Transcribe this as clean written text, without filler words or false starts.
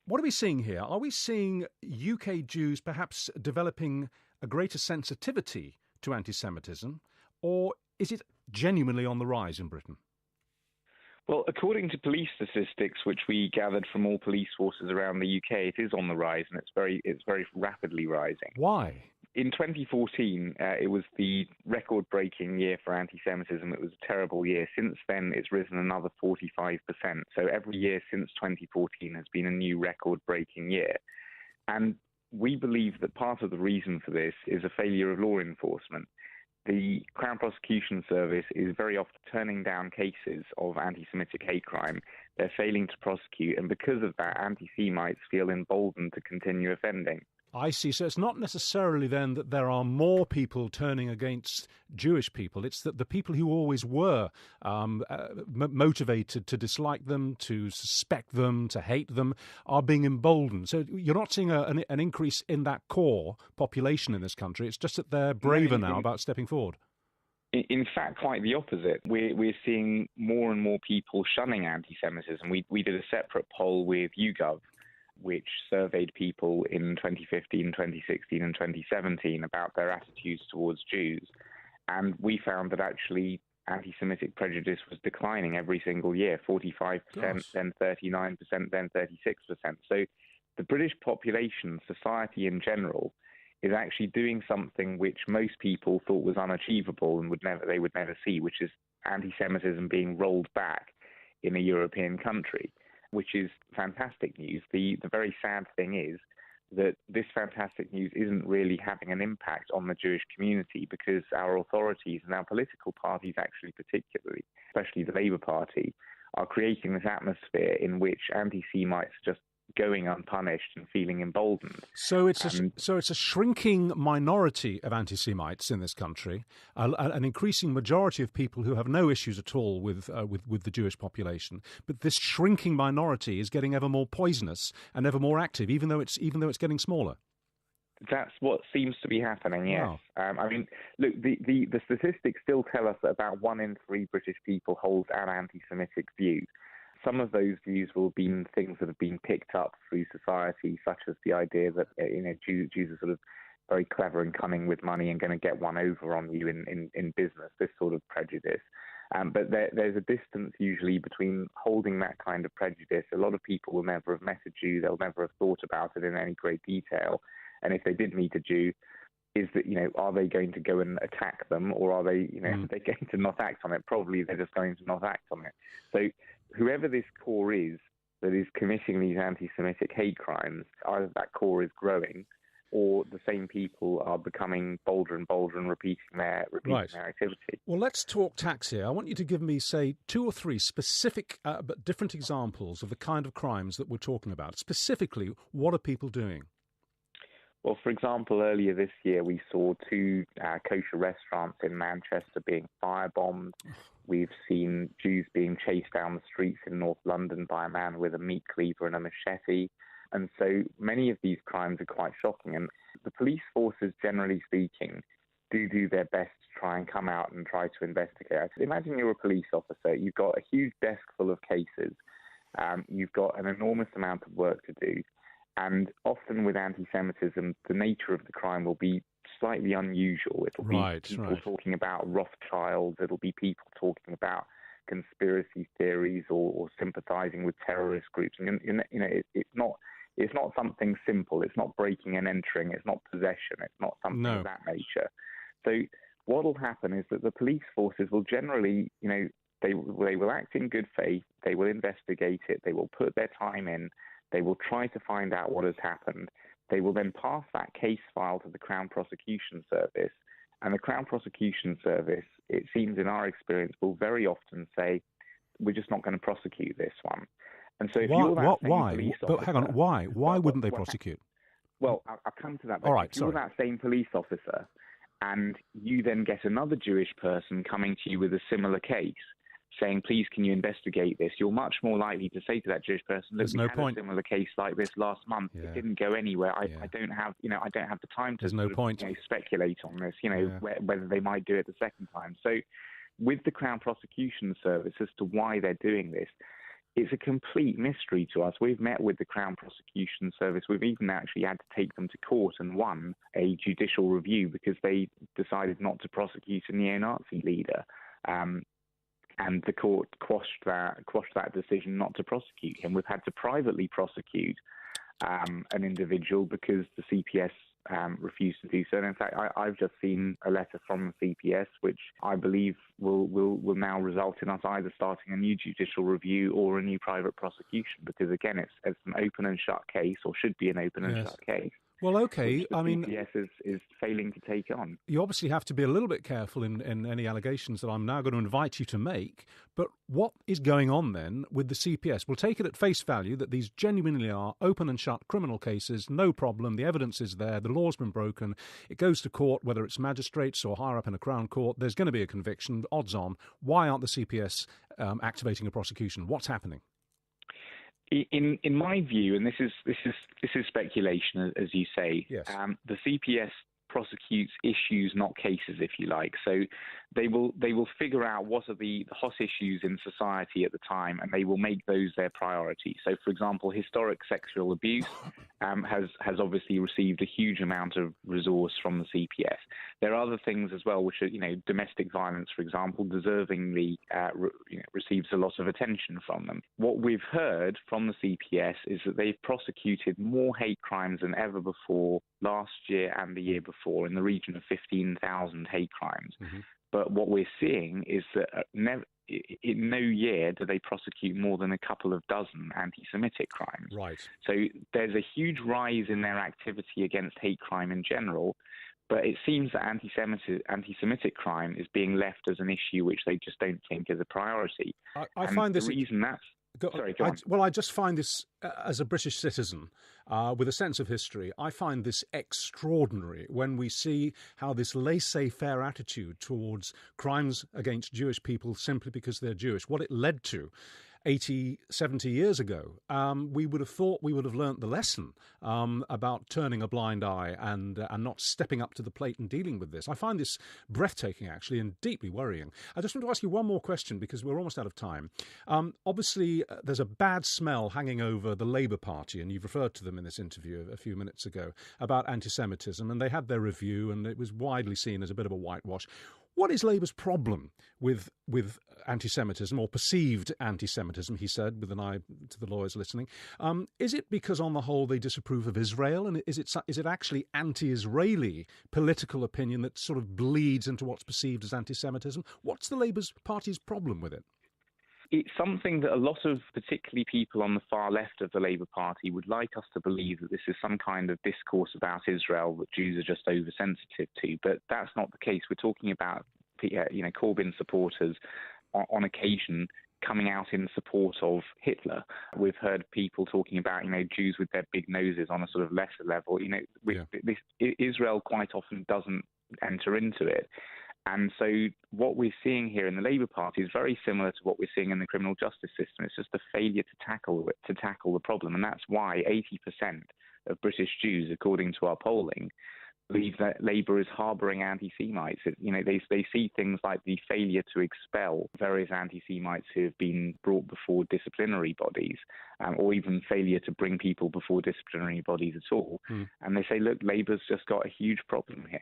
What are we seeing here? Are we seeing UK Jews perhaps developing a greater sensitivity to anti-Semitism, or is it genuinely on the rise in Britain? Well, according to police statistics, which we gathered from all police forces around the UK, it is on the rise, and it's very rapidly rising. Why? In 2014, it was the record-breaking year for anti-Semitism. It was a terrible year. Since then, it's risen another 45%. So every year since 2014 has been a new record-breaking year. And we believe that part of the reason for this is a failure of law enforcement. The Crown Prosecution Service is very often turning down cases of anti-Semitic hate crime. They're failing to prosecute, and because of that, anti-Semites feel emboldened to continue offending. I see. So it's not necessarily then that there are more people turning against Jewish people. It's that the people who always were motivated to dislike them, to suspect them, to hate them, are being emboldened. So you're not seeing an increase in that core population in this country. It's just that they're braver now about stepping forward. In fact, quite the opposite. We're seeing more and more people shunning anti-Semitism. We did a separate poll with YouGov, which surveyed people in 2015, 2016 and 2017 about their attitudes towards Jews. And we found that actually anti-Semitic prejudice was declining every single year, 45%, then 39%, then 36%. So the British population, society in general, is actually doing something which most people thought was unachievable and they would never see, which is anti-Semitism being rolled back in a European country, which is fantastic news. The very sad thing is that this fantastic news isn't really having an impact on the Jewish community, because our authorities and our political parties, actually particularly, especially the Labour Party, are creating this atmosphere in which anti-Semites just going unpunished and feeling emboldened. So it's a shrinking minority of anti-Semites in this country, an increasing majority of people who have no issues at all with the Jewish population. But this shrinking minority is getting ever more poisonous and ever more active, even though it's getting smaller. That's what seems to be happening, yes. Wow. I mean, look, the statistics still tell us that about 1 in 3 British people hold an anti-Semitic view. Some of those views will have been things that have been picked up through society, such as the idea that Jews are sort of very clever and cunning with money and going to get one over on you in business, this sort of prejudice. But there's a distance usually between holding that kind of prejudice. A lot of people will never have met a Jew, they'll never have thought about it in any great detail. And if they did meet a Jew, is that, are they going to go and attack them, or are they, are they going to not act on it? Probably they're just going to not act on it. So whoever this core is that is committing these anti-Semitic hate crimes, either that core is growing, or the same people are becoming bolder and bolder and repeating their activity. Well, let's talk tax here. I want you to give me, say, 2 or 3 specific but different examples of the kind of crimes that we're talking about. Specifically, what are people doing? Well, for example, earlier this year, we saw 2 kosher restaurants in Manchester being firebombed. We've seen Jews being chased down the streets in North London by a man with a meat cleaver and a machete. And so many of these crimes are quite shocking. And the police forces, generally speaking, do their best to try and come out and try to investigate. Imagine you're a police officer. You've got a huge desk full of cases. You've got an enormous amount of work to do. And often with anti-Semitism, the nature of the crime will be slightly unusual. It'll be people talking about Rothschilds. It'll be people talking about conspiracy theories or sympathizing with terrorist groups. And it's not something simple. It's not breaking and entering. It's not possession. It's not something of that nature. So what will happen is that the police forces will generally, they will act in good faith. They will investigate it. They will put their time in. They will try to find out what has happened. They will then pass that case file to the Crown Prosecution Service. And the Crown Prosecution Service, it seems in our experience, will very often say, we're just not going to prosecute this one. And so if you're that same police officer... But hang on, why? Why wouldn't they prosecute? Well, I'll come to that. All right, if you're that same police officer and you then get another Jewish person coming to you with a similar case, saying, please, can you investigate this? You're much more likely to say to that Jewish person, look, we had a similar case like this last month. Yeah. It didn't go anywhere. I don't have the time to speculate on this, whether they might do it the second time. So with the Crown Prosecution Service as to why they're doing this, it's a complete mystery to us. We've met with the Crown Prosecution Service. We've even actually had to take them to court and won a judicial review because they decided not to prosecute a neo-Nazi leader. And the court quashed that decision not to prosecute him. We've had to privately prosecute an individual because the CPS refused to do so. And in fact, I've just seen a letter from the CPS, which I believe will now result in us either starting a new judicial review or a new private prosecution, because again, it's an open and shut case, or should be an open and shut case. Well, okay. I mean, CPS is failing to take on. You obviously have to be a little bit careful in any allegations that I'm now going to invite you to make. But what is going on then with the CPS? We'll take it at face value that these genuinely are open and shut criminal cases, no problem. The evidence is there. The law's been broken. It goes to court, whether it's magistrates or higher up in a Crown Court. There's going to be a conviction. Odds on. Why aren't the CPS activating a prosecution? What's happening? In my view, and this is speculation, as you say, yes. The CPS prosecutes issues, not cases, if you like. So they will figure out what are the hot issues in society at the time, and they will make those their priority. So, for example, historic sexual abuse has obviously received a huge amount of resource from the CPS. There are other things as well, which are, domestic violence, for example, deservingly receives a lot of attention from them. What we've heard from the CPS is that they've prosecuted more hate crimes than ever before last year and the year before, in the region of 15,000 hate crimes. Mm-hmm. But what we're seeing is that in no year do they prosecute more than a couple of dozen anti-Semitic crimes. Right. So there's a huge rise in their activity against hate crime in general, but it seems that anti-Semitic crime is being left as an issue which they just don't think is a priority. I find this... The reason that's... Sorry, go on. I just find this, as a British citizen, with a sense of history, I find this extraordinary when we see how this laissez-faire attitude towards crimes against Jewish people simply because they're Jewish, what it led to 80, 70 years ago. We would have thought we would have learnt the lesson about turning a blind eye and not stepping up to the plate and dealing with this. I find this breathtaking, actually, and deeply worrying. I just want to ask you one more question because we're almost out of time. Obviously, there's a bad smell hanging over the Labour Party, and you've referred to them in this interview a few minutes ago, about anti-Semitism, and they had their review, and it was widely seen as a bit of a whitewash. What is Labour's problem with anti-Semitism, or perceived anti-Semitism, he said, with an eye to the lawyers listening? Is it because, on the whole, they disapprove of Israel? And is it actually anti-Israeli political opinion that sort of bleeds into what's perceived as anti-Semitism? What's the Labour Party's problem with it? It's something that a lot of particularly people on the far left of the Labour Party would like us to believe, that this is some kind of discourse about Israel that Jews are just oversensitive to. But that's not the case. We're talking about Corbyn supporters on occasion coming out in support of Hitler. We've heard people talking about, Jews with their big noses on a sort of lesser level. Israel quite often doesn't enter into it. And so what we're seeing here in the Labour Party is very similar to what we're seeing in the criminal justice system. It's just a failure to tackle the problem. And that's why 80% of British Jews, according to our polling, believe that Labour is harbouring anti-Semites. They see things like the failure to expel various anti-Semites who have been brought before disciplinary bodies, or even failure to bring people before disciplinary bodies at all. And they say, look, Labour's just got a huge problem here.